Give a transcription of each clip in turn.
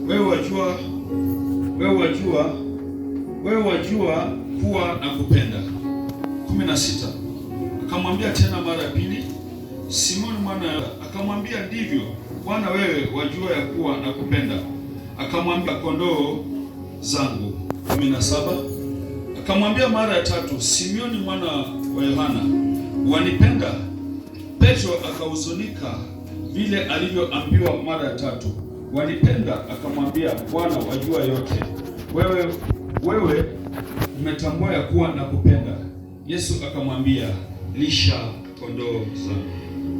wewe wajua kuwa na kupenda. 16. Akamwambia tena mara ya pili, Simoni mwana, akamwambia ndivyo Bwana, wewe wajua ya kuwa na kupenda. Akamwambia kondoo zangu. 17. Akamwambia mara ya tatu, Simoni mwana wa Yohana, wanipenda? Petro akahuzunika vile alivyoambiwa mara ya tatu, wanipenda? Akamwambia, Bwana, wajua yote, wewe umetambua ya kuwa na kupenda. Yesu akamwambia, lisha kondoo zangu.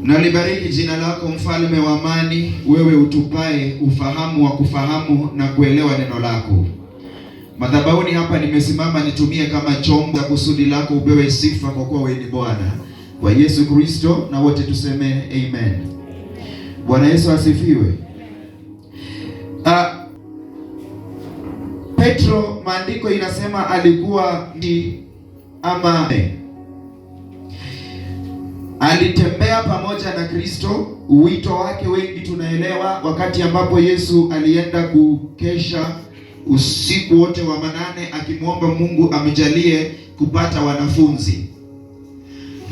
Nalibariki jina lako, mfalme wa amani, wewe utupae ufahamu wa kufahamu na kuelewa neno lako. Madhabahuni hapa nimesimama nitumie kama chombo cha kusudi lako, upewe sifa kwa kuwa wewe ni Bwana. Kwa Yesu Kristo na wote tuseme amen. Bwana Yesu asifiwe. Petro, maandiko inasema alikuwa alitembea pamoja na Kristo. Wito wake wengi tunaelewa, wakati ambapo Yesu alienda kukesha usiku wote wa manane akimwomba Mungu amjalie kupata wanafunzi,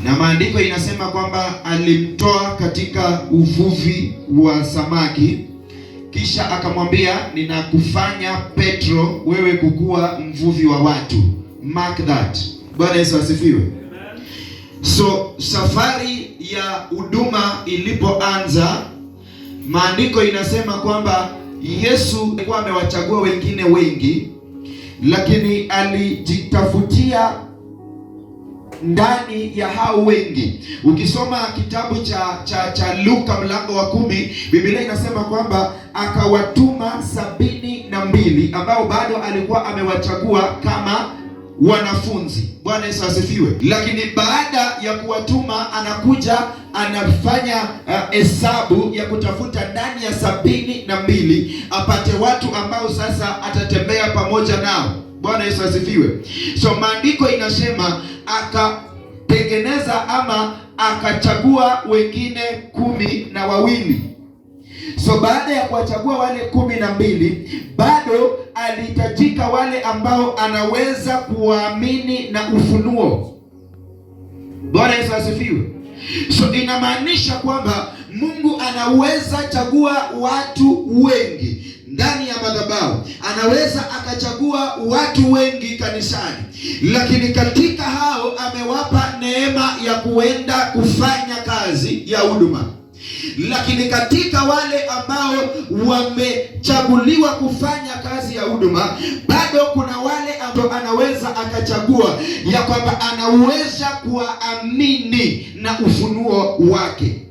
na maandiko inasema kwamba alimtoa katika uvuvi wa samaki, kisha akamwambia, ninakufanya Petro wewe kukuwa mvuvi wa watu. Mark that. Bwana Yesu asifiwe. So safari ya huduma ilipoanza, maandiko inasema kwamba Yesu alikuwa amewachagua wengine wengi, lakini alijitafutia ndani ya hao wengi. Ukisoma kitabu cha Luka mlango wa 10, Biblia inasema kwamba akawatuma 72 ambao bado alikuwa amewachagua kama wanafunzi. Bwana Yesu asifiwe. Lakini baada ya kuwatuma, anakuja anafanya hesabu ya kutafuta ndani ya 72 apate watu ambao sasa atatembea pamoja nao. Bwana Yesu asifiwe. So maandiko inasema akatengeneza ama akachagua wengine 12. So baada ya kuwachagua wale 12, bado alihitajika wale ambao anaweza kuwaamini na ufunuo. Bwana Yesu asifiwe. So inamaanisha kwamba Mungu anaweza chagua watu wengi ndani ya madhabahu, anaweza akachagua watu wengi kanisani, lakini katika hao amewapa neema ya kuenda kufanya kazi ya huduma. Lakini katika wale ambao wamechaguliwa kufanya kazi ya huduma, bado kuna wale ambao anaweza akachagua ya kwamba anaweza kuwaamini na ufunuo wake.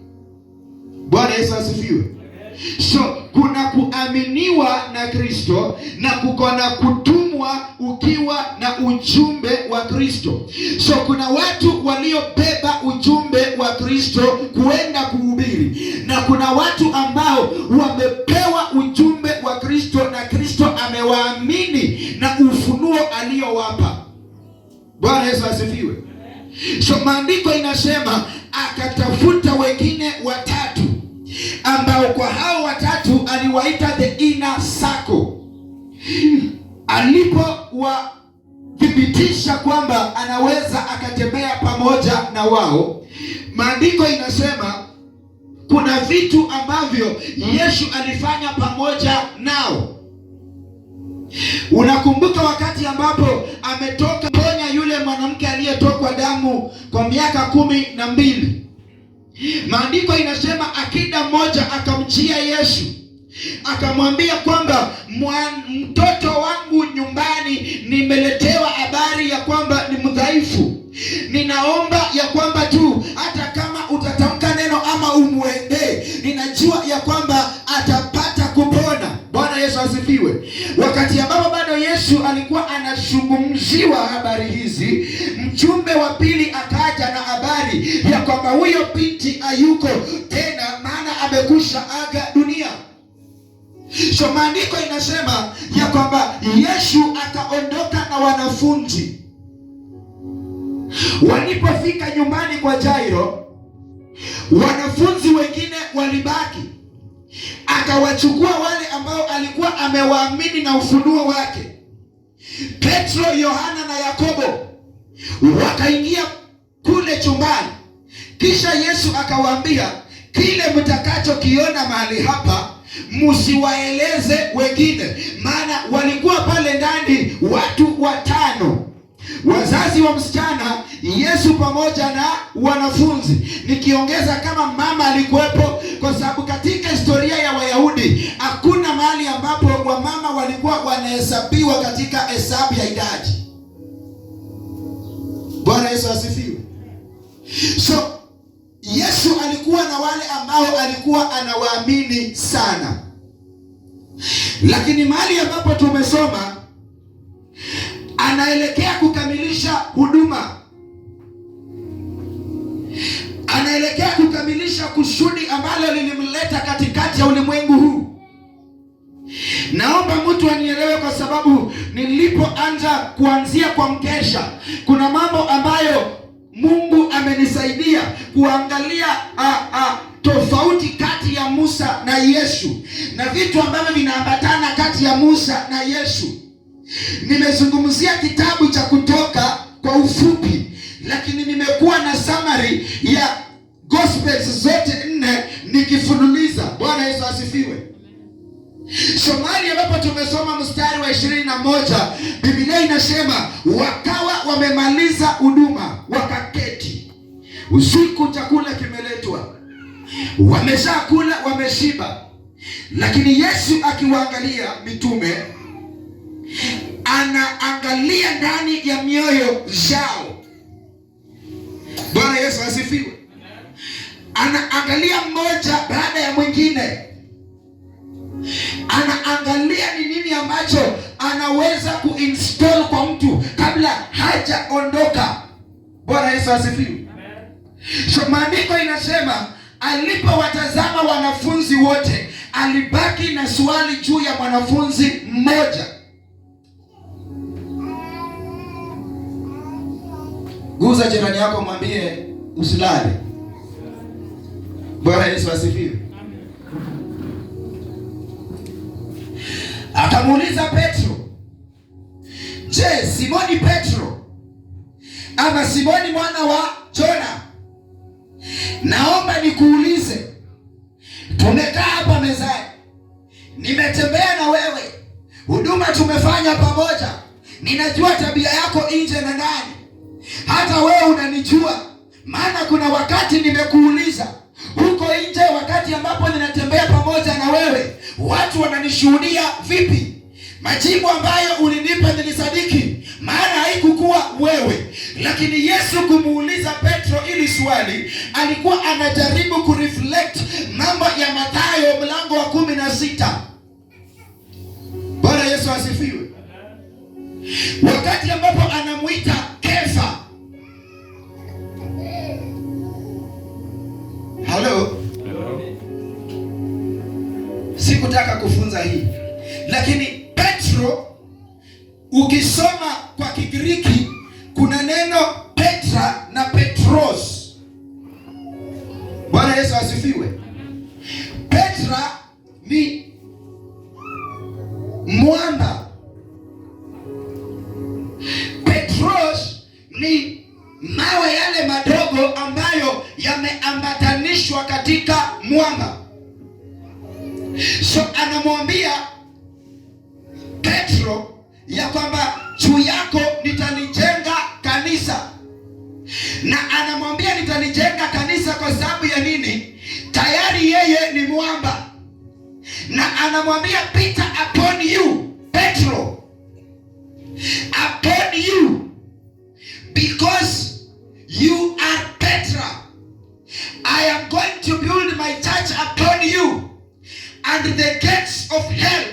Bwana Yesu asifiwe. So kuna kuaminiwa na Kristo na kuna kutumwa ukiwa na ujumbe wa Kristo. So kuna watu waliobeba ujumbe wa Kristo kuenda kuhubiri, na kuna watu ambao wamepewa ujumbe wa Kristo na Kristo amewaamini na ufunuo aliyowapa. Bwana Yesu asifiwe. So maandiko inasema akatafuta wengine 3 ambao kwa hao 3 aliwaita the inner circle. Alipowathibitisha kwamba anaweza akatembea pamoja na wao, maandiko inasema kuna vitu ambavyo Yesu alifanya pamoja nao. Unakumbuka wakati ambapo ametoka ponya yule mwanamke aliyetokwa damu kwa miaka 12. Maandiko inasema akida mmoja akamjia Yesu akamwambia kwamba mtoto wangu nyumbani nimeletewa habari ya kwamba ni mdhaifu. Ninaomba ya kwamba tu hata kama utatamka neno ama umwendee, ninajua ya kwamba atapata kupona. Bwana Yesu asifiwe. Wakati ambapo bado Yesu alikuwa anazungumziwa habari hizi, mjumbe wa pili akaja na habari ya kwamba huyo binti hayuko tena, maana amekusha aga dunia. So maandiko inasema ya kwamba Yesu akaondoka na wanafunzi. Walipofika nyumbani kwa Jairo, wanafunzi wengine walibaki. akawachukua wale ambao alikuwa amewaamini na ufunuo wake, Petro, Yohana na Yakobo, wakaingia kule chumbani. Kisha Yesu akawaambia, kile mtakachokiona mahali hapa msiwaeleze wengine. Maana walikuwa pale ndani watu 5, wazazi wa msichana, Yesu pamoja na wanafunzi. Nikiongeza kama mama alikuwepo, kwa sababu katika historia ya Wayahudi hakuna mahali ambapo wamama walikuwa wanahesabiwa katika hesabu ya idadi. Bwana Yesu asifiwe. So Yesu alikuwa na wale ambao alikuwa anawaamini sana. Lakini mahali ambapo tumesoma, anaelekea kukamilisha huduma, anaelekea kukamilisha kusudi ambalo lilimleta katikati ya ulimwengu huu. Naomba mtu anielewe, kwa sababu nilipoanza kuanzia kwa mkesha, kuna mambo ambayo Mungu amenisaidia kuangalia tofauti kati ya Musa na Yesu, na vitu ambavyo vinaambatana kati ya Musa na Yesu. Nimezungumzia kitabu cha Kutoka kwa ufupi, lakini nimekuwa na summary ya Gospels zote 4 nikifululiza. Bwana Yesu asifiwe. Somali ambapo tumesoma mstari wa 21, Biblia inasema wakawa wamemaliza huduma, wakaketi. Usiku chakula kimeletwa, wameshakula, wameshiba. Lakini Yesu akiwaangalia mitume, anaangalia ndani ya mioyo zao. Bwana Yesu asifiwe. Anaangalia mmoja baada ya mwingine, anaangalia ni nini ambacho anaweza kuinstall kwa mtu kabla hajaondoka. Bwana Yesu asifiwe. So maandiko inasema alipowatazama wanafunzi wote, alibaki na swali juu ya mwanafunzi mmoja. Guza jirani yako, mwambie usilale. Bwana Yesu asifiwe. Akamuuliza Petro, je, Simoni Petro ama Simoni mwana wa Jona, naomba nikuulize, tumekaa hapa mezani, nimetembea na wewe, huduma tumefanya pamoja, ninajua tabia yako nje na ndani, hata wewe unanijua. Maana kuna wakati nimekuuliza huko nje, wakati ambapo ninatembea pamoja na wewe, watu wananishuhudia vipi? Majibu ambayo ulinipa nilisadiki, maana haikukuwa wewe. Lakini Yesu kumuuliza Petro ili swali, alikuwa anajaribu kureflect mambo ya Mathayo mlango wa 16. Bwana Yesu asifiwe. Wakati ambapo anamuita Kefa. Hello. Sikutaka kufunza hii, lakini Petro, ukisoma kwa Kigiriki kuna neno Petra na Petros. Bwana Yesu asifiwe. Petra ni mwamba, Petros ni mawe yale madogo ambayo yameambatanishwa katika mwamba. So anamwambia Petro ya kwamba juu yako nitalijenga kanisa. Na anamwambia nitalijenga kanisa kwa sababu ya nini? Tayari yeye ni mwamba. Na anamwambia Peter, upon you Petro, upon you, because you are Petra, I am going to build my church upon you, and the gates of hell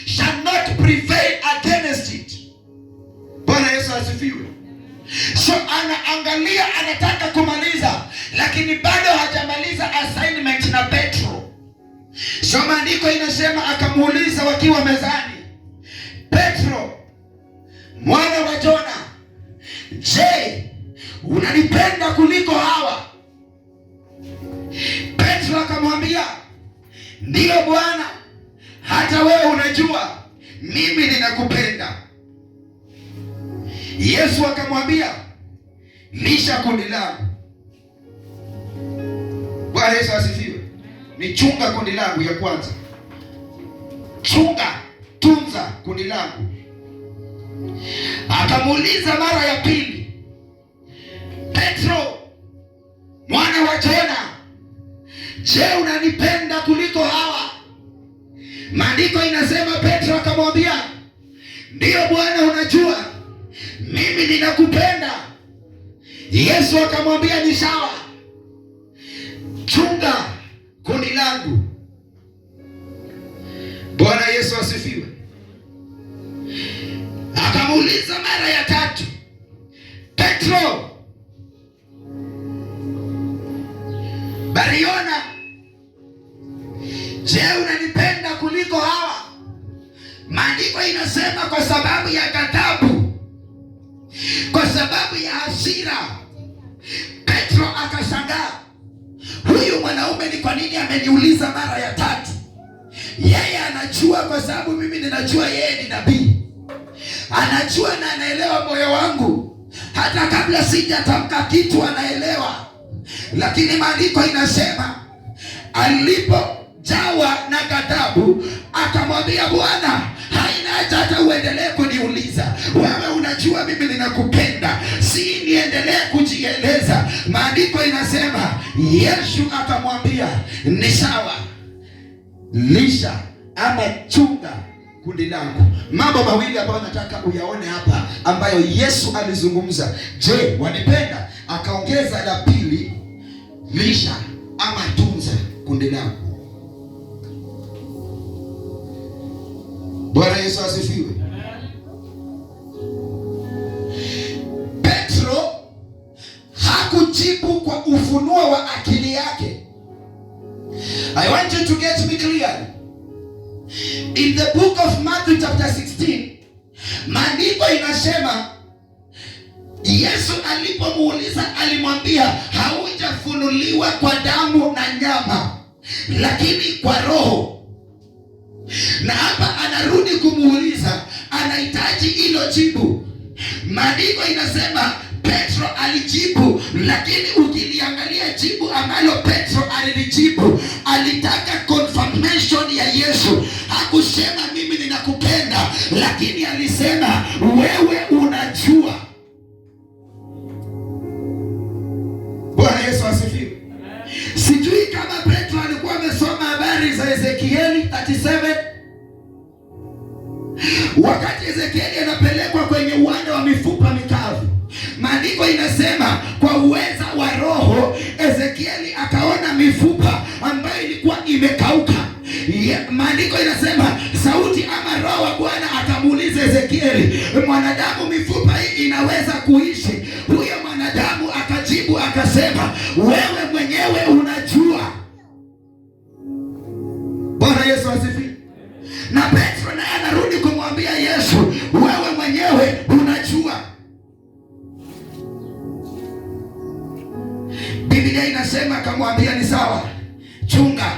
shall not prevail against it. Bwana Yesu asifiwe. So anaangalia, anataka kumaliza, lakini bado hajamaliza assignment na Petro. So maandiko inasema akamuuliza wakiwa mezani, Petro mwana wa Jona, je, unanipenda kuliko hawa? Petro akamwambia, ndiyo Bwana, hata wewe unajua mimi ninakupenda. Yesu akamwambia, lisha kundi langu. Bwana Yesu asifiwe. Ni chunga kundi langu ya kwanza. Chunga, tunza kundi langu. Akamuuliza mara ya pili, Petro mwana wa Yona, je, unanipenda kuliko hawa? Maandiko inasema Petro akamwambia, ndiyo Bwana, unajua mimi ninakupenda. Yesu akamwambia, ni sawa, chunga kundi langu. Bwana Yesu asifiwe. Akamuuliza mara ya tatu, Petro Bariona, je, unanipenda kuliko hawa? Maandiko inasema kwa sababu ya ghadhabu, kwa sababu ya hasira, Petro akashangaa, huyu mwanaume ni kwa nini ameniuliza mara ya tatu? Yeye anajua, kwa sababu mimi ninajua yeye ni nabii. Anajua na anaelewa moyo wangu, hata kabla sijatamka kitu anaelewa. Lakini maandiko inasema alipojawa na ghadhabu akamwambia Bwana, haina haja hata uendelee kuniuliza, wewe unajua mimi ninakupenda, si niendelee kujieleza. Maandiko inasema Yesu akamwambia, ni sawa, lisha ama chunga kundi langu. Mambo mawili ambayo nataka uyaone hapa ambayo Yesu alizungumza. Je, wanipenda? Akaongeza la pili, lisha ama tunza kundi langu. Bwana Yesu asifiwe. Petro hakujibu kwa ufunuo wa akili yake. I want you to get me clear. In the book of Matthew chapter 16, maandiko inasema Yesu alipomuuliza alimwambia, haujafunuliwa kwa damu na nyama, lakini kwa Roho. Na hapa anarudi kumuuliza, anahitaji hilo jibu. Maandiko inasema Petro alijibu, lakini ukiliangalia jibu ambalo Petro alilijibu, alitaka confirmation ya Yesu. Hakusema mimi ninakupenda, lakini alisema wewe unajua. Bwana Yesu asifiwe. Sijui kama Petro alikuwa amesoma habari za Ezekieli 37. Wakati Ezekieli anapelekwa kwenye uwanda wa mifupa mikavu, maandiko inasema kwa uweza wa Roho Ezekieli akaona mifupa ambayo ilikuwa imekauka. Maandiko inasema sauti ama Roho wa Bwana akamuuliza Ezekieli, mwanadamu, mifupa hii inaweza kuishi? Huyo mwanadamu akajibu akasema, wewe mwenyewe unajua. Bwana Yesu asifiwe. Na Petro naye anarudi kumwambia Yesu, wewe mwenyewe unajua. Biblia inasema akamwambia, ni sawa, chunga,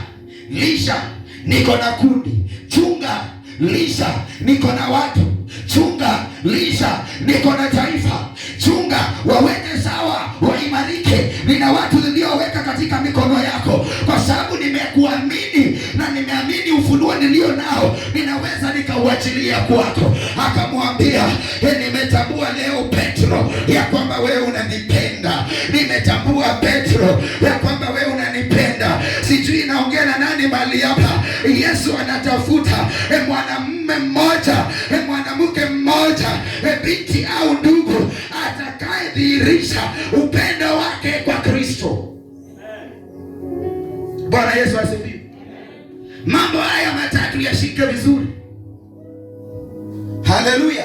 lisha, niko na kundi. Chunga, lisha, niko na watu. Chunga, lisha, niko na taifa. Chunga, waweke sawa, waimarike. Nina watu nilioweka katika mikono yako, kwa sababu nimekuamini na nimeamini ufunuo nilio nao, ninaweza nikauachilia kwako. Akamwambia, nimetambua leo Petro ya kwamba wewe unanipenda. Nimetambua Petro ya kwamba wewe unanipenda. Sijui naongea na nani mahali hapa. Yesu anatafuta mwanamume mmoja, mwanamke mmoja, binti au ndugu atakayedhihirisha upendo wake kwa Kristo. Bwana Yesu asifiwe. Mambo haya matatu yashike vizuri. Haleluya.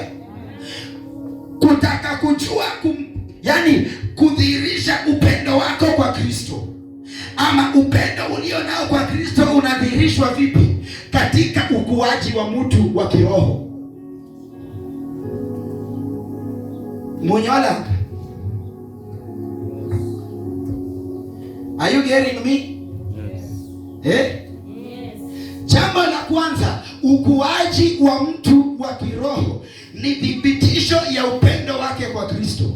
Kutaka kujua yani kudhihirisha upendo wako kwa Kristo, ama upendo ulio nao kwa Kristo unadhihirishwa vipi katika ukuaji wa mtu wa kiroho? Munyola, are you getting me? Yes. Eh? Yes. Jambo la kwanza, ukuaji wa mtu wa kiroho ni thibitisho ya upendo wake kwa Kristo.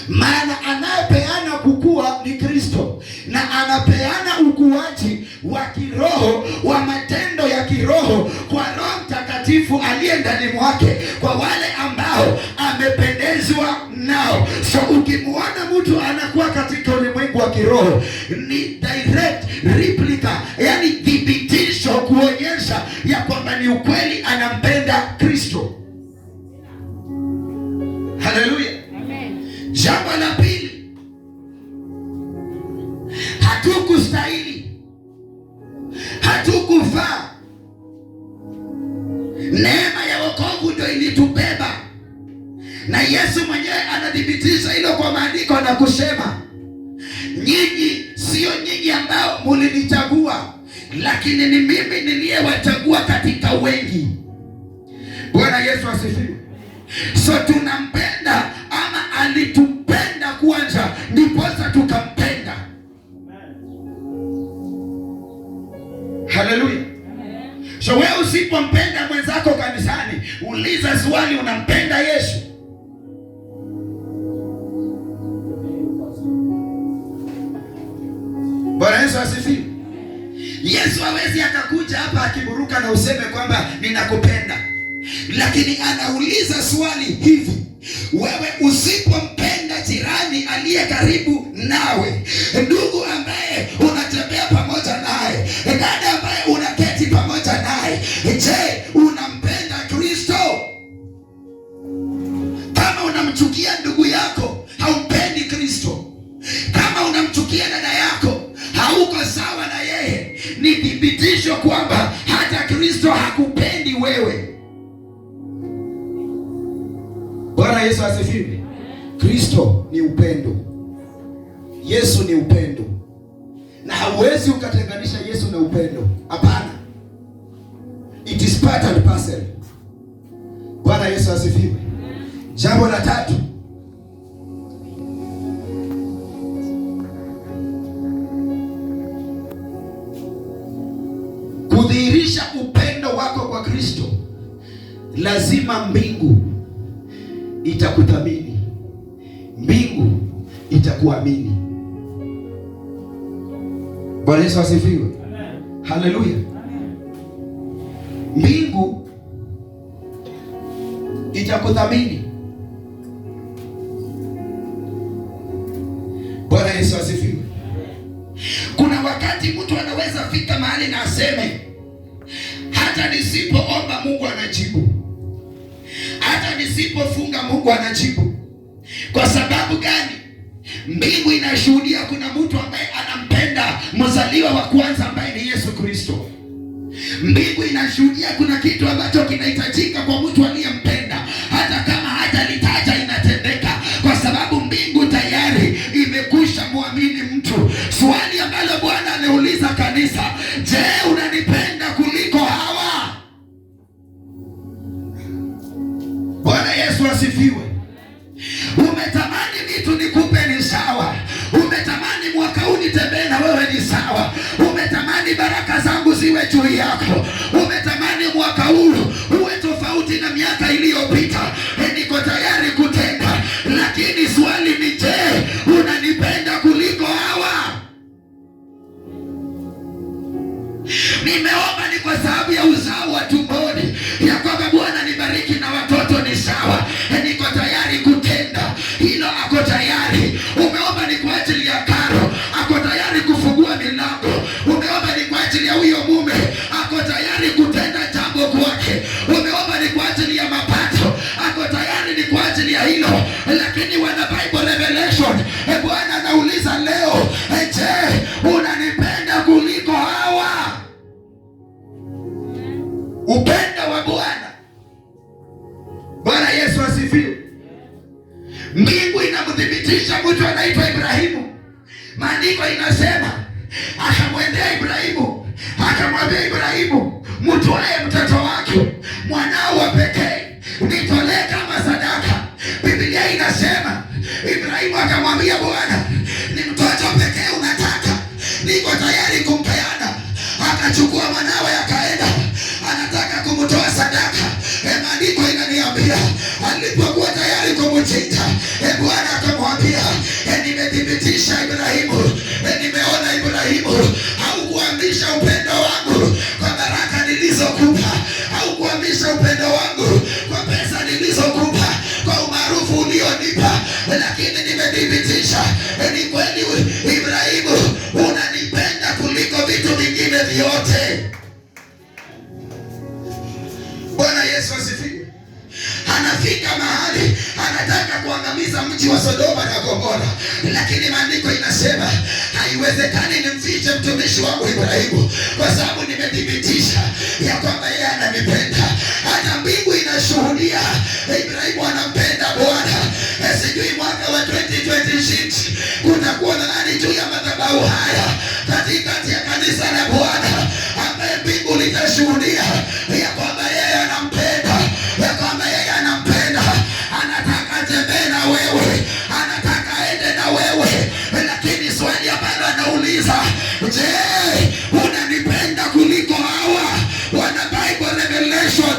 Maana anayepeana kukua ni Kristo, na anapeana ukuaji wa kiroho wa matendo ya kiroho kwa Roho Mtakatifu aliye ndani mwake, kwa wale ambao amependezwa nao. So ukimwona mtu anakuwa katika ulimwengu wa kiroho, ni direct replica, yani thibitisho kuonyesha ya kwamba ni ukweli anampenda Kristo. Haleluya. Jambo la pili, hatukustahili, hatukufaa. Neema ya wokovu ndio ilitubeba, na Yesu mwenyewe anathibitisha hilo kwa maandiko na kusema, nyinyi sio nyinyi ambao mulinichagua, lakini ni mimi niliyewachagua katika wengi. Bwana Yesu asifiwe. So tunampenda, ama alitupenda kwanza ndiposa tukampenda. Haleluya. So wewe usipompenda mwenzako kanisani, uliza swali, unampenda Yesu? Bwana Yesu asifiwe. Yesu hawezi akakuja hapa akiburuka na useme kwamba ninakupenda, lakini anauliza swali hivi, wewe usipompenda jirani aliye karibu nawe, ndugu ambaye unatembea pamoja naye, dada ambaye unaketi pamoja naye, je, unampenda Kristo? Kama unamchukia ndugu yako, haumpendi Kristo. Kama unamchukia dada yako, hauko sawa na yeye. Ni thibitisho kwamba hata Kristo hakupendi wewe. Bwana Yesu asifiwe. Kristo ni upendo. Yesu ni upendo, na hauwezi ukatenganisha Yesu na upendo. Hapana, it is part and parcel. Bwana Yesu asifiwe. Jambo la tatu, kudhihirisha upendo wako kwa Kristo, lazima mbingu itakuthamini, mbingu itakuamini. Bwana Yesu asifiwe. Haleluya. Mbingu itakuthamini. Bwana Yesu asifiwe. Kuna wakati mtu anaweza fika mahali na aseme, hata nisipoomba Mungu anajibu, hata nisipofunga Mungu anajibu. Kwa sababu gani? Mbingu inashuhudia kuna mtu ambaye anampenda mzaliwa wa kwanza ambaye ni Yesu Kristo. Mbingu inashuhudia kuna kitu ambacho kinahitajika kwa mtu aliyempenda, hata kama hajalitaja inatendeka, kwa sababu mbingu tayari imekwisha muamini mtu. Swali ambalo Bwana anauliza kanisa, je, unanipenda kuliko hawa? Bwana Yesu asifiwe. Umetamani vitu nikupe ni sawa. Umetamani mwaka huu nitembee na wewe ni sawa. Umetamani baraka zangu ziwe juu yako. Umetamani mwaka huu uwe tofauti na miaka iliyopita. Niko tayari kutenda, lakini swali ni je, unanipenda kuliko hawa? Nimeomba ni kwa sababu ya uzao wa tumboni, ya kwamba Bwana nibariki na watoto ni sawa. Niko tayari kutenda hilo, ako tayari. Umeomba ni kwa ajili ya karo, ako tayari kufungua milango. Umeomba ni kwa ajili ya huyo mume, ako tayari kutenda jambo kwake. Umeomba ni kwa ajili ya mapato, ako tayari ni kwa ajili ya hilo. Lakini wana Bible revelation, Bwana anauliza leo, je, unanipenda kuliko hawa? Upendo wa Bwana. Bwana Yesu asifiwe. Mbingu inamthibitisha mtu anaitwa Ibrahimu. Maandiko inasema, akamwendea Ibrahimu, akamwambia Ibrahimu, mtoe mtoto wake mwanao wa pekee nitolee kama sadaka. Biblia inasema Ibrahimu akamwambia Bwana, ni mtoto pekee unataka, niko tayari kumpeana. anachukua mwanawe akaenda, anataka kumtoa sadaka. Maandiko inaniambia alipokuwa tayari kumchinja, Bwana akamwambia, nimethibitisha Ibrahimu, nimeona Ibrahimu, haukuamisha upendo wangu kwa baraka nilizokupa, haukuamisha upendo wangu kwa pesa nilizokupa, kwa umaarufu ulionipa, lakini nimethibitisha ni kweli Ibrahimu unanipenda kuliko vitu vingine vyote. Bwana Yesu asifiwe. Anafika mahali anataka kuangamiza mji wa Sodoma na Gomora, lakini maandiko inasema haiwezekani nimfiche mtumishi wangu Ibrahimu, kwa sababu nimethibitisha ya kwamba yeye ananipenda. Hata mbingu inashuhudia Ibrahimu anampenda Bwana. Sijui mwaka wa 2026 kutakuwa na nani juu ya madhabahu haya katikati ya kanisa la Bwana ambaye mbingu litashuhudia ya kwamba yeye anampenda, ya kwamba yeye anampenda, anataka tembee na wewe, anataka aende na wewe. Lakini swali ambalo anauliza, je, unanipenda kuliko hawa? Wana Bible revelation,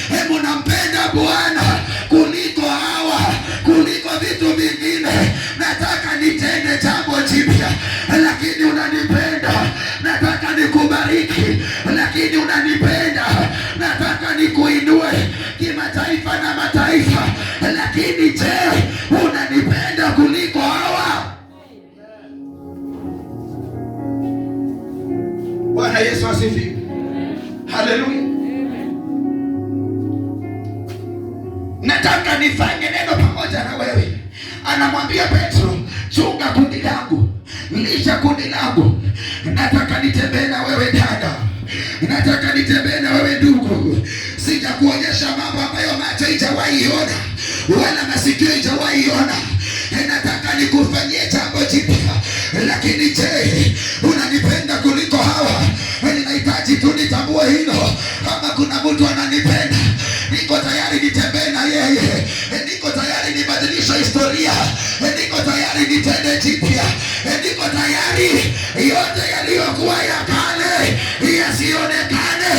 hebu nampenda Bwana kuliko hawa, kuliko vitu vingine. Nataka nitende jambo jipya, lakini unanipenda. Nataka nikubariki, lakini unanipenda. Nataka nikuinue kimataifa na mataifa, lakini je, unanipenda kuliko hawa? Bwana Yesu asifiwe. Haleluya. Nataka nifanye neno pamoja na wewe. Anamwambia Petro, chunga kundi langu, lisha kundi langu. Nataka nitembee na wewe dada, nataka nitembee na wewe ndugu. Sijakuonyesha mambo ambayo macho haijawahi ona wala masikio haijawahi ona. Nataka nikufanyie jambo jipya, lakini je, unanipenda kuliko hawa? Ninahitaji tu nitambue hilo. Kama kuna mtu ananipenda, niko tayari nitembee na yeye, niko tayari nibadilishe historia, niko tayari nitende jipya, niko tayari yote yaliyokuwa ya kale yasionekane,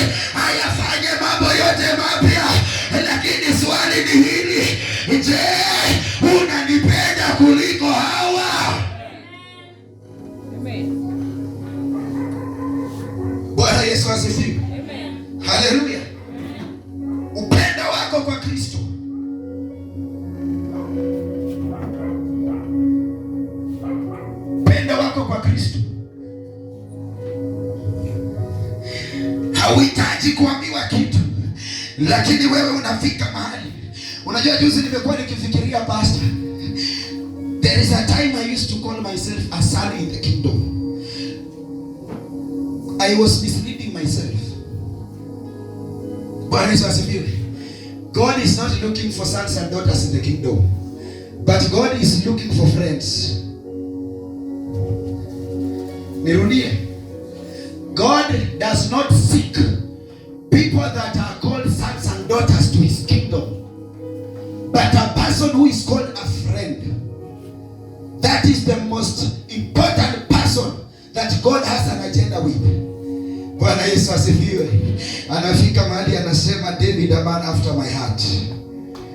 ayafanye mambo yote mapya. Lakini swali ni hili, je, unanipenda kuliko hawa? Amen. Bwana Yesu asifiwe. Amen. Haleluya. Upendo wako kwa Kristo, upendo wako kwa Kristo hauhitaji kuambiwa kitu, lakini wewe unafika mahali. Unajua, juzi nimekuwa nikifikiria, pastor, there is a time I used to call myself a son in the kingdom. I was misleading myself. Bwana Yesu asifiwe. God is not looking for sons and daughters in the kingdom, but God is looking for friends. Nirudie. God does not seek people that are called sons and daughters to his kingdom, but a person who is called a friend. That is the most important person that God has an agenda with. Bwana Yesu asifiwe. Anafika mahali anasema, David, a man after my heart,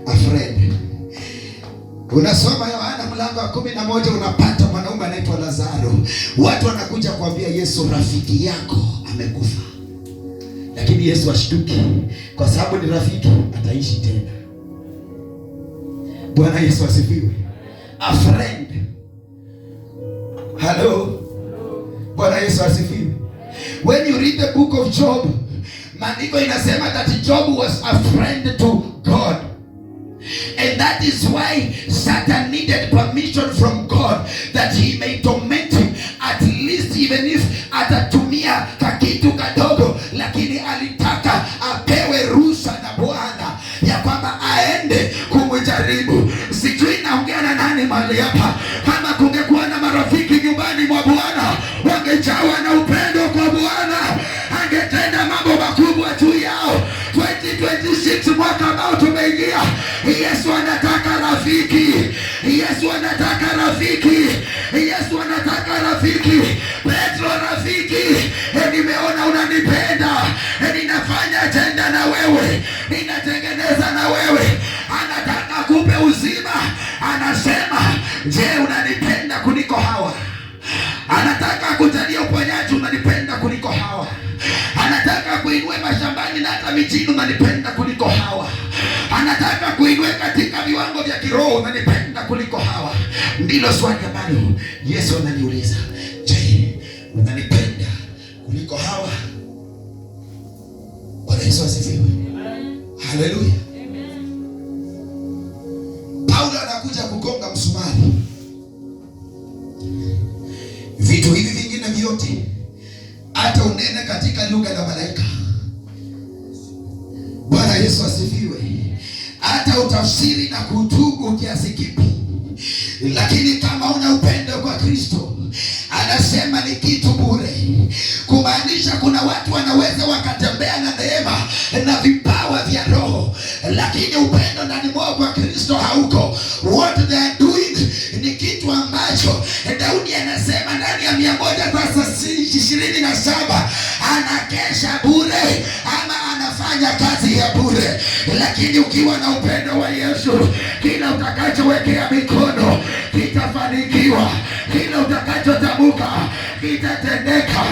a friend. Unasoma Yohana mlango wa 11, unapata mwanaume anaitwa Lazaro. Watu wanakuja kuambia Yesu, rafiki yako amekufa. Lakini Yesu ashtuki, kwa sababu ni rafiki, ataishi tena. Bwana Yesu asifiwe. A friend. Hello. Bwana Yesu asifiwe. When you read the book of Job, maandiko inasema that Job was a friend to God. And that is why Satan needed permission from God that he may torment him, at least even if atatumia kakitu kadogo, lakini alitaka apewe ruhusa na Bwana ya kwamba aende kumjaribu. Sijui naongea na nani mahali hapa. Kama kungekuwa na marafiki nyumbani mwa Bwana, wangejawa na upendo kwa Bwana, angetenda mambo makubwa juu yao. 2026 mwaka ambao tumeingia, Yesu anataka rafiki. Yesu anataka rafiki. Yesu anataka rafiki. Petro rafiki. Ni nimeona unanipenda, ninafanya tenda na wewe, ninatengeneza na wewe. Anataka kupe uzima. Anasema, je, unanipenda kuliko hawa? Anataka kujalia uponyaji, unanipenda kuliko hawa? Anataka kuinue mashambani na hata mijini, unanipenda kuliko hawa? Anataka kuinue katika viwango vya kiroho, unanipenda kuliko hawa? Ndilo swali ambalo Yesu ananiuliza. Je, unanipenda kuliko hawa? Bwana Yesu asifiwe. Haleluya. Paulo anakuja kugonga msumari. Vitu hivi vingine vyote, hata unene katika lugha ya malaika. Bwana Yesu asifiwe. Hata utafsiri na kutubu kiasi kipi, lakini kama una upendo kwa Kristo, anasema ni kitu bure. Kumaanisha kuna watu wanaweza wakatembea na neema na vipawa vya roho, lakini upendo ndani mwao kwa Kristo hauko. What they are doing ni kitu ambacho Daudi anasema ndani ya 127 anakesha bure ama anafanya kazi ya bure. Lakini ukiwa na upendo wa Yesu, kila utakachowekea mikono kitafanikiwa, kila utakachotamka kitatendeka.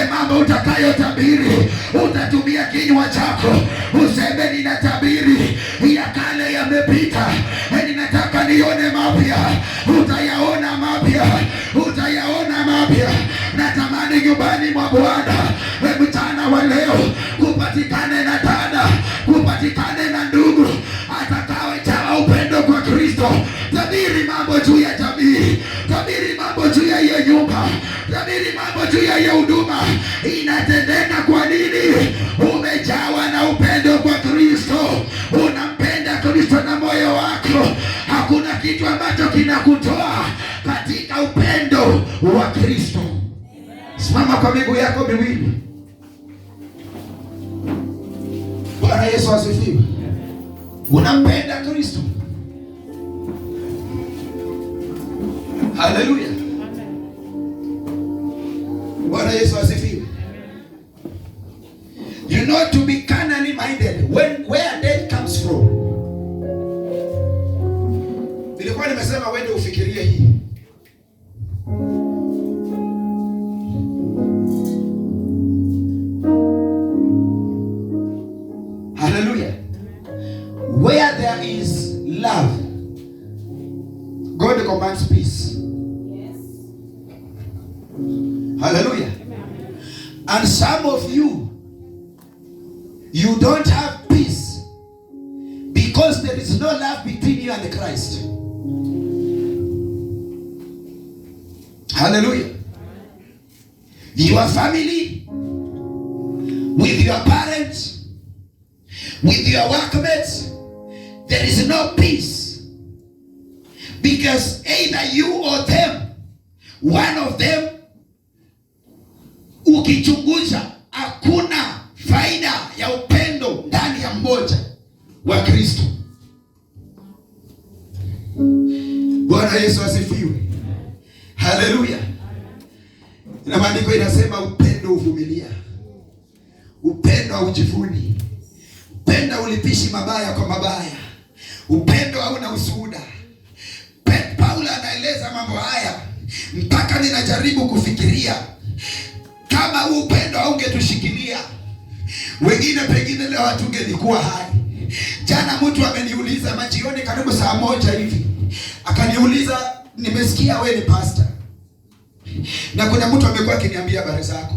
Mambo utakayotabiri, utatumia kinywa chako useme, ninatabiri ya kale yamepita, ninataka nione mapya. Utayaona mapya, utayaona mapya. Natamani nyumbani mwa Bwana mchana wa leo kupatikane na dada, kupatikane na ndugu atakayejawa upendo kwa Kristo. Tabiri mambo juu ya jamii, tabiri mambo juu ya hiyo nyumba, tabiri mambo juu ya hiyo huduma. Inatendeka kwa nini? Umejawa na upendo kwa Kristo. Unampenda Kristo na moyo wako. Hakuna kitu ambacho kinakutoa katika upendo wa Kristo. Simama kwa miguu yako miwili. Bwana Yesu asifiwe. Unampenda Kristo. Haleluya. Bwana Yesu asifiwe. You know, to be carnally minded, where death comes from. Nilikuwa nimesema wende ufikirie hii. Hallelujah. Where there is love, God commands peace. Yes. Hallelujah. And some of you don't have peace because there is no love between you and Christ. Hallelujah. Your family, with your parents, with your workmates, there is no peace because either you or them, one of them, ukichunguza hakuna faida ya upendo ndani ya mmoja wa Kristo. Bwana Yesu asifiwe. Haleluya. Na maandiko inasema upendo huvumilia, upendo haujivuni, upendo haulipishi mabaya kwa mabaya, upendo hauna ushuhuda. Paulo anaeleza mambo haya mpaka ninajaribu kufikiria kama upendo haungetushikilia, wengine pengine leo hatungelikuwa hai. Jana mtu ameniuliza majioni karibu saa 1 hivi, akaniuliza, nimesikia wewe ni pastor na kuna mtu amekuwa akiniambia habari zako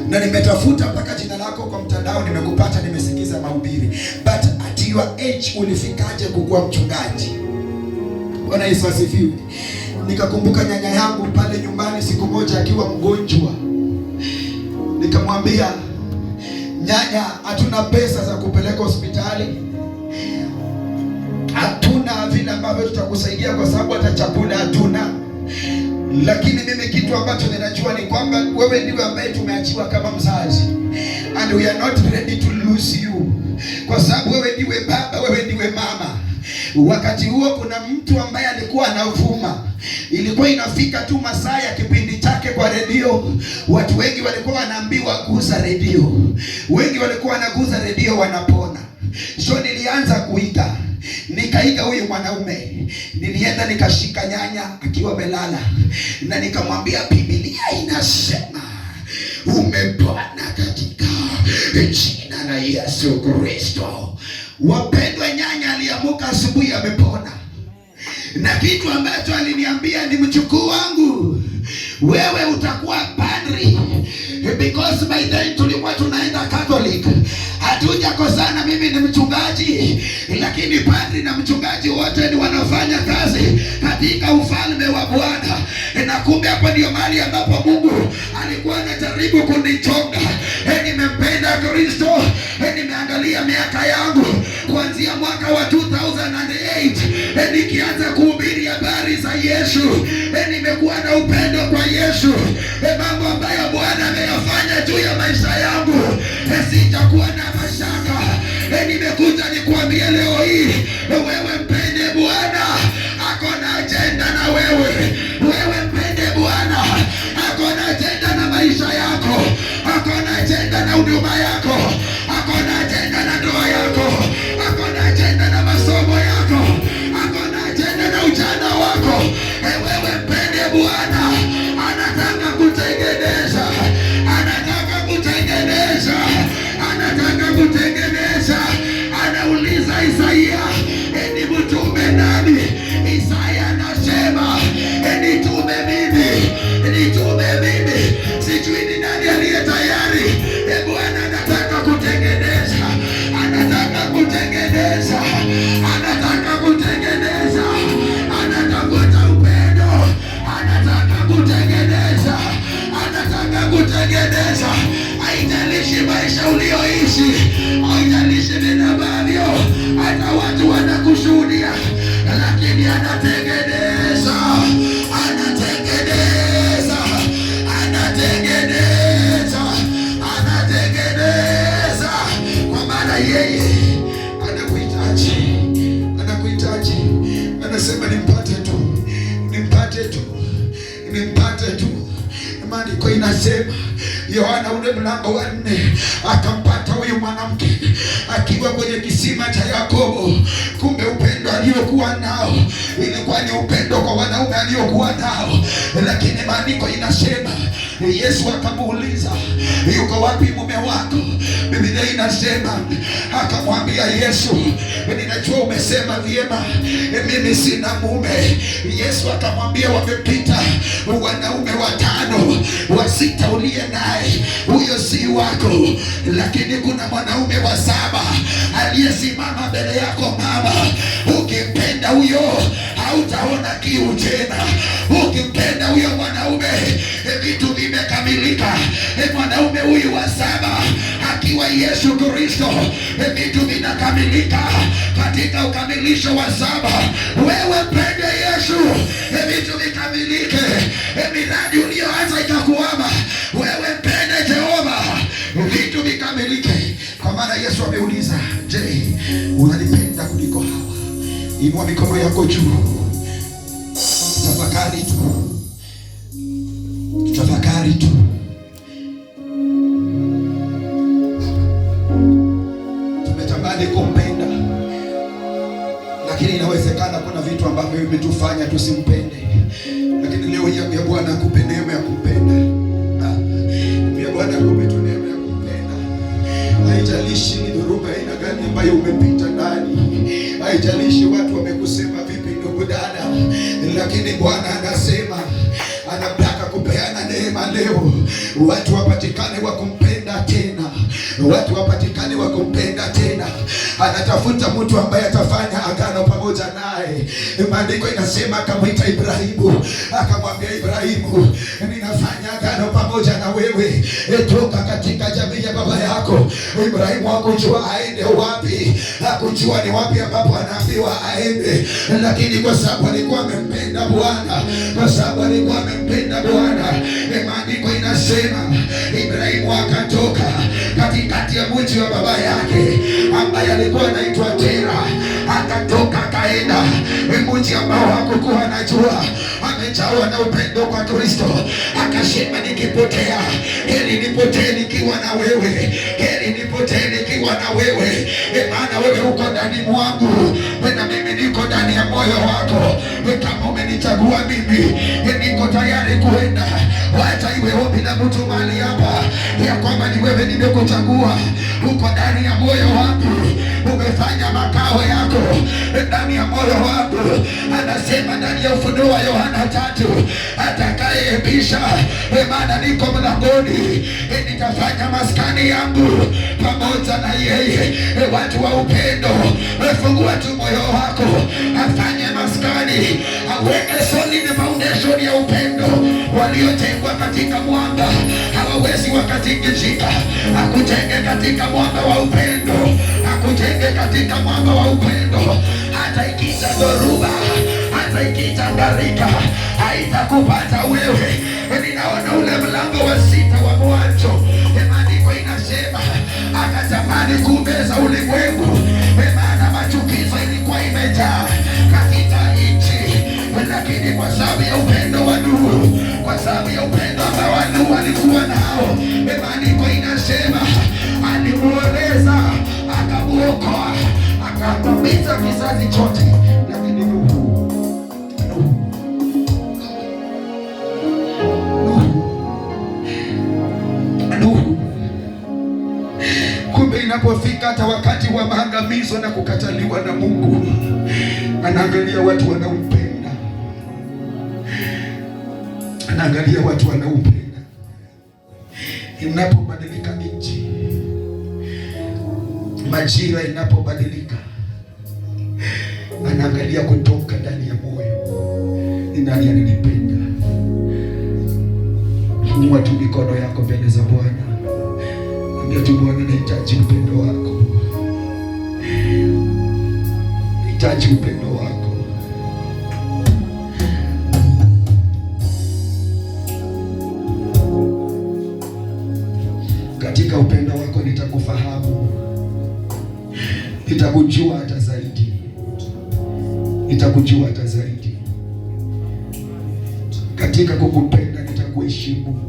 na nimetafuta mpaka jina lako kwa mtandao, nimekupata, nimesikiza mahubiri, but at your age ulifikaje kukuwa mchungaji? Bwana Yesu asifiwe. Nikakumbuka nyanya yangu pale nyumbani siku moja akiwa mgonjwa, nikamwambia, nyanya, hatuna pesa za kupeleka hospitali, hatuna vile ambavyo tutakusaidia kwa sababu hata chakula hatuna, lakini mimi kitu ambacho ninajua ni kwamba wewe ndiwe ambaye tumeachiwa kama mzazi, and we are not ready to lose you, kwa sababu wewe ndiwe baba, wewe ndiwe mama. Wakati huo kuna mtu ambaye alikuwa anavuma, ilikuwa inafika tu masaa ya kipindi chake zake kwa redio. Watu wengi walikuwa wanaambiwa guza redio, wengi walikuwa wanaguza redio wanapona. So nilianza kuiga, nikaiga huyu mwanaume. Nilienda nikashika nyanya akiwa melala, na nikamwambia Biblia inasema umepona katika jina la Yesu Kristo. Wapendwa, nyanya aliamuka asubuhi amepona. Na kitu ambacho aliniambia ni mjukuu wangu, wewe utakuwa padri, because by then tulikuwa tunaenda Catholic. Hatujakosana, mimi ni mchungaji, lakini padri na mchungaji wote ni wanafanya kazi katika ufalme wa Bwana. Na kumbe hapo ndio mahali ambapo Mungu alikuwa anajaribu kunichonga. Nimempenda Kristo, nimeangalia miaka yangu kuanzia mwaka wa 2008 nikianza kuhubiri habari za Yesu. Nimekuwa na upendo kwa Yesu. Mambo ambayo Bwana ameyafanya juu ya maisha yangu sitakuwa na mashaka. Nimekuja nikuambia leo hii, wewe mpende Bwana, ako na agenda na wewe. Wewe mpende Bwana, ako na agenda na maisha yako, ako na agenda na huduma yako, ako na agenda na ndoa yako, ako na agenda na masomo yako, ako na agenda na ujana wako. Wewe mpende Bwana, anataka kutengeneza, anataka kutengeneza, anataka kutengeneza. Anauliza Isaia, ni mtume nani? Isaya anasema nitume mimi, nitume mimi. Sijui ni nani aliye tayari. Bwana anataka kutengeneza, anataka kutengeneza, anataka kutengeneza, anatafuta upendo, anataka kutengeneza, anataka kutengeneza. Haijalishi maisha ulioishi, haijalishi vile ambavyo hata watu wanakushuhudia, lakini anatengeneza, anatengeneza, anatengeneza, anatengeneza. Kwa maana yeye anakuhitaji, anakuhitaji. Anasema nimpate tu, nimpate tu, nimpate tu. Maandiko inasema Yohana ule mlango wa 4, akampata huyu mwanamke akiwa kwenye kisima cha Yakobo. Kumbe upendo aliokuwa nao ilikuwa ni upendo kwa wanaume aliokuwa nao. Lakini maandiko inasema Yesu akamuuliza, yuko wapi mume wako? Biblia inasema akamwambia Yesu, ninajua umesema vyema, mimi sina mume. Yesu akamwambia, wamepita wanaume 5, wa 6 uliye naye huyo si wako, lakini kuna mwanaume wa 7 aliyesimama mbele yako mama. Ukimpenda huyo hautaona kiu tena. Ukimpenda huyo mwanaume, vitu vimekamilika. Mwanaume huyu wa 7 akiwa Yesu Kristo, vitu vinakamilika katika ukamilisho wa 7. Wewe mpende Yesu, vitu vikamilike. Miradi uliyoanza ikakuama, wewe mpende Jehova, vitu vikamilike. Kwa maana Yesu ameuliza, je, unanipenda kuliko hawa? Inua mikono yako juu, tafakari tu, tafakari tu. Tumetamani kumpenda, lakini inawezekana kuna vitu ambavyo vimetufanya tusimpende. Lakini leo hii ya Bwana akupe neema ya kumpenda. Ya Bwana akupe neema ya kumpenda. Haijalishi ni dhoruba aina gani ambayo umepita ndani, haijalishi watu wamekusema vipi ndugu dada, lakini Bwana anasema anataka kupeana neema leo. Watu wapatikane wa kumpenda tena, watu wapatikane wa kumpenda tena. Anatafuta mtu ambaye atafanya agano pamoja naye. Maandiko inasema akamwita Ibrahimu, akamwambia Ibrahimu, ninafanya agano pamoja na wewe, toka katika jamii ya baba yako. Ibrahimu hakujua aende wapi, hakujua ni wapi ambapo anaambiwa aende, lakini kwa sababu alikuwa amempenda Bwana, kwa sababu alikuwa amempenda Bwana, maandiko inasema Ibrahimu akatoka katikati ya mji wa baba yake ambaye alikuwa anaitwa Tera, akatoka akaenda mji ambao hakukuwa anajua. amejawa na upendo kwa Kristo, akasema nikipotea, heri nipotee nikiwa na wewe, heri nipotee nikiwa na wewe, maana wewe uko ndani mwangu, na mimi niko ndani ya moyo wako. Kama umenichagua mimi, niko tayari kuenda. Wacha iwe ombi la mtu mahali hapa ya kwamba ni wewe nimekuchagua, uko ndani ya moyo wangu, umefanya makao yako ndani ya moyo wangu. Anasema ndani ya Ufunuo wa Yohana 3, atakayebisha, maana niko mlangoni, nitafanya maskani yangu pamoja na yeye. Watu wa upendo, fungua tu moyo wako, afanye maskani, aweke solid foundation ya upendo. Waliotengwa katika mwamba hawawezi wakatingizika. Akutenge katika mwamba wa upendo, akutenge katika mwamba wa upendo. Hata ikija dhoruba, hata ikija gharika, haitakupata wewe. Ninaona ule mlango wa 6 wa Mwanzo, maandiko inasema akatamani kumeza ulimwengu, maana machukizo ilikuwa imejaa katika nchi, lakini kwa sababu ya upendo wa Nuhu, kwa sababu ya upendo ambao Nuhu alikuwa nao, maandiko inasema alimueleza, akamuokoa, akaangamiza kizazi chote. Lakini Nuhu, kumbe inapofika hata wakati wa maangamizo na kukataliwa na Mungu, anaangalia watu wanaompenda, anaangalia watu wanaompenda. Inapobadilika nchi, majira inapobadilika, anaangalia kutoka ndani ya moyo, ni nani ananipenda. Inua tu mikono yako mbele za Bwana, ambia tu Bwana, nahitaji upendo wako, nahitaji upendo wako. Katika upendo wako nitakufahamu, nitakujua hata zaidi, nitakujua hata zaidi. Katika kukupenda nitakuheshimu,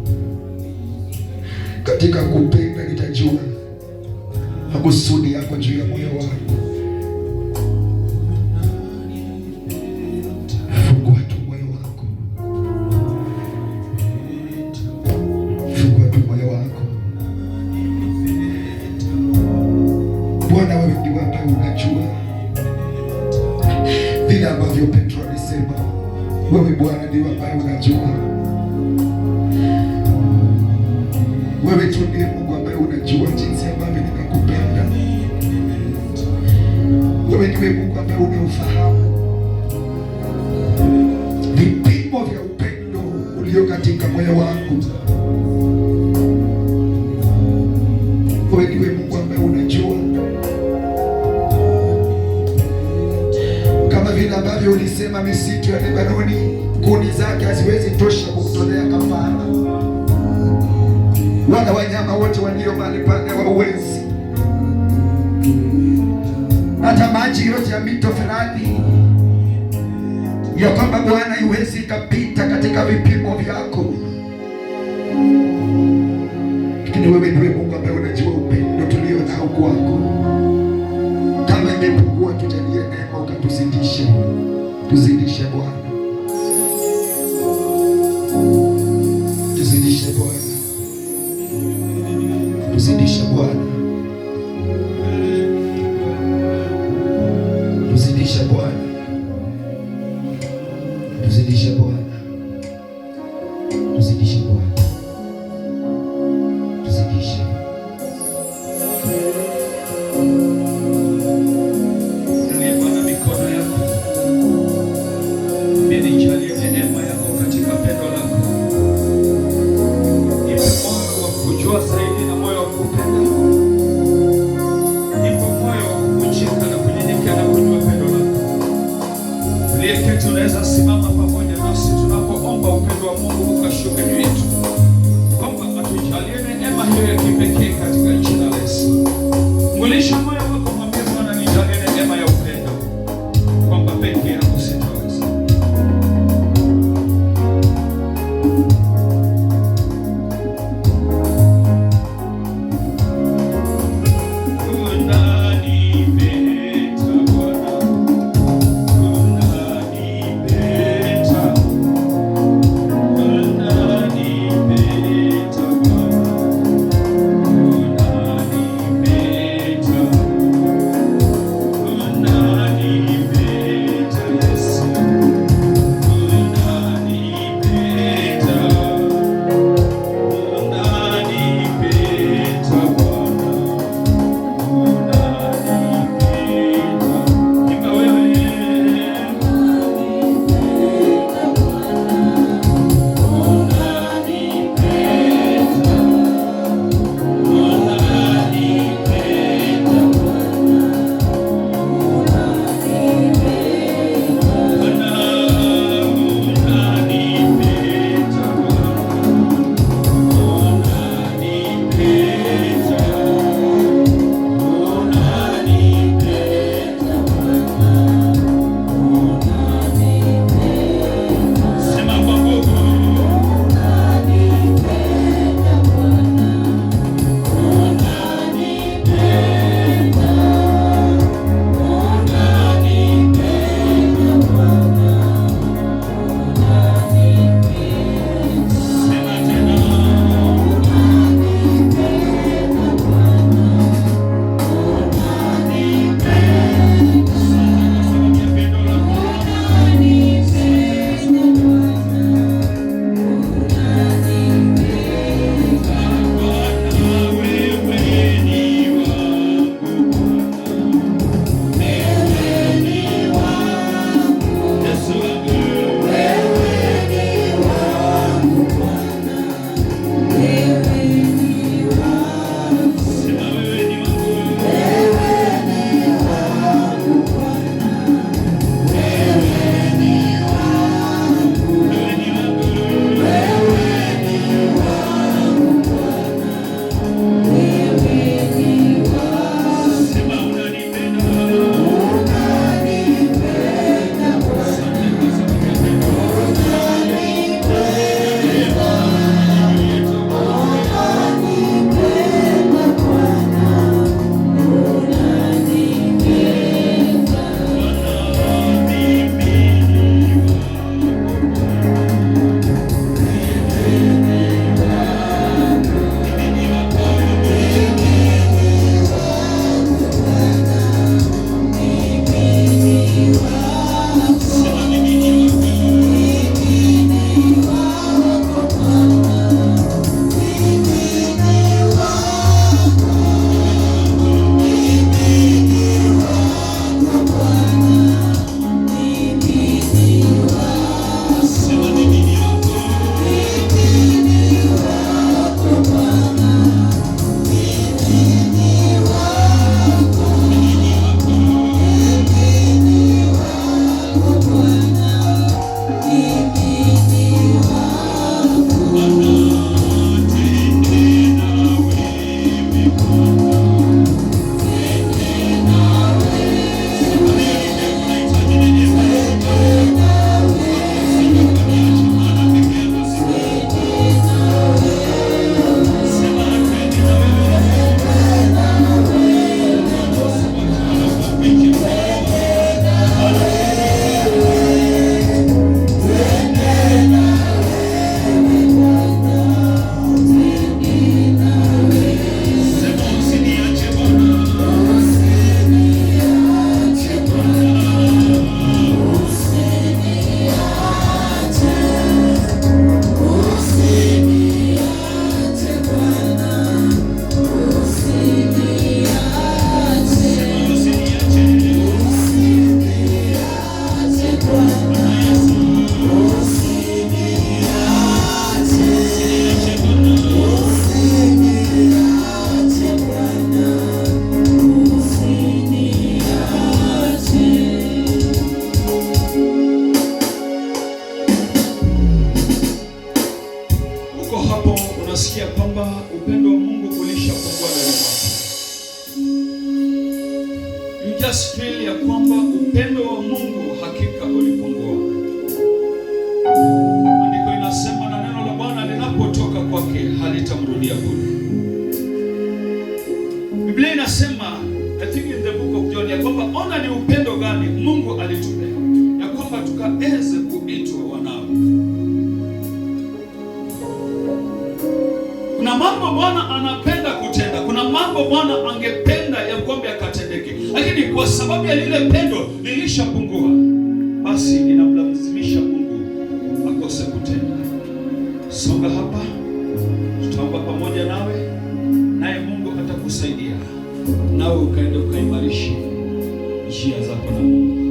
katika kukupenda nitajua makusudi yako juu ya moyo wangu. Fungua tu moyo wako, fungua tu moyo wako. Bwana, wewe ndiwe ambaye unajua vile ambavyo Petro alisema. Wewe Bwana ndiwe ambaye unajua. Wewe tu ndiye Mungu ambaye unajua jinsi ambavyo ninakupenda. Wewe ndiwe Mungu ambaye unaufahamu vipimo vya upendo ulio katika moyo wangu. Wewe ndiwe Mungu ambaye unajua, kama vile ambavyo ulisema misitu ya Lebanoni kuni zake haziwezi tosha kukutolea kafara, wala wanyama wote walio mahali pale hawawezi, hata maji yote ya mito fulani, ya kwamba Bwana iwezi ikapita katika vipimo vyako. Lakini wewe ndiwe Mungu ambaye unajua upendo tulio nao kwako. Kama imepungua, tujalie neema, ukatuzidishe, tuzidishe Bwana, tuzidishe Bwana, tuzidishe Bwana, tuzidishe Bwana, tuzidishe Bwana, tuzidishe Bwana, tuzidishe. Bwana, mikono yako nijalie neema yako katika pendo lako, nipe moyo wa kujua zaidi na moyo wa kupenda, nipe moyo wa kuvunjika na kunyenyekea na kujua pendo lako. Uliyeketi unaweza simama pamoja nasi tunapoomba upendo wa Mungu ukashuke juu yetu, kwamba atujalie neema hiyo ya kipekee katika jina la Yesu. Ngulisha moyo wako, mwambie Bwana, nijalie neema ya upendo, kwamba pekee yako sitaweza. Mungu alitupea ya kwamba tukaweze kuitwa wanawe. Kuna mambo Bwana anapenda kutenda, kuna mambo Bwana angependa ya kwamba yakatendeke, lakini kwa sababu ya lile pendo lilishapungua, basi inamlazimisha Mungu akose kutenda. Songa hapa, tutaomba pamoja nawe, naye Mungu atakusaidia nawe ukaenda ukaimarishe njia zako na Mungu.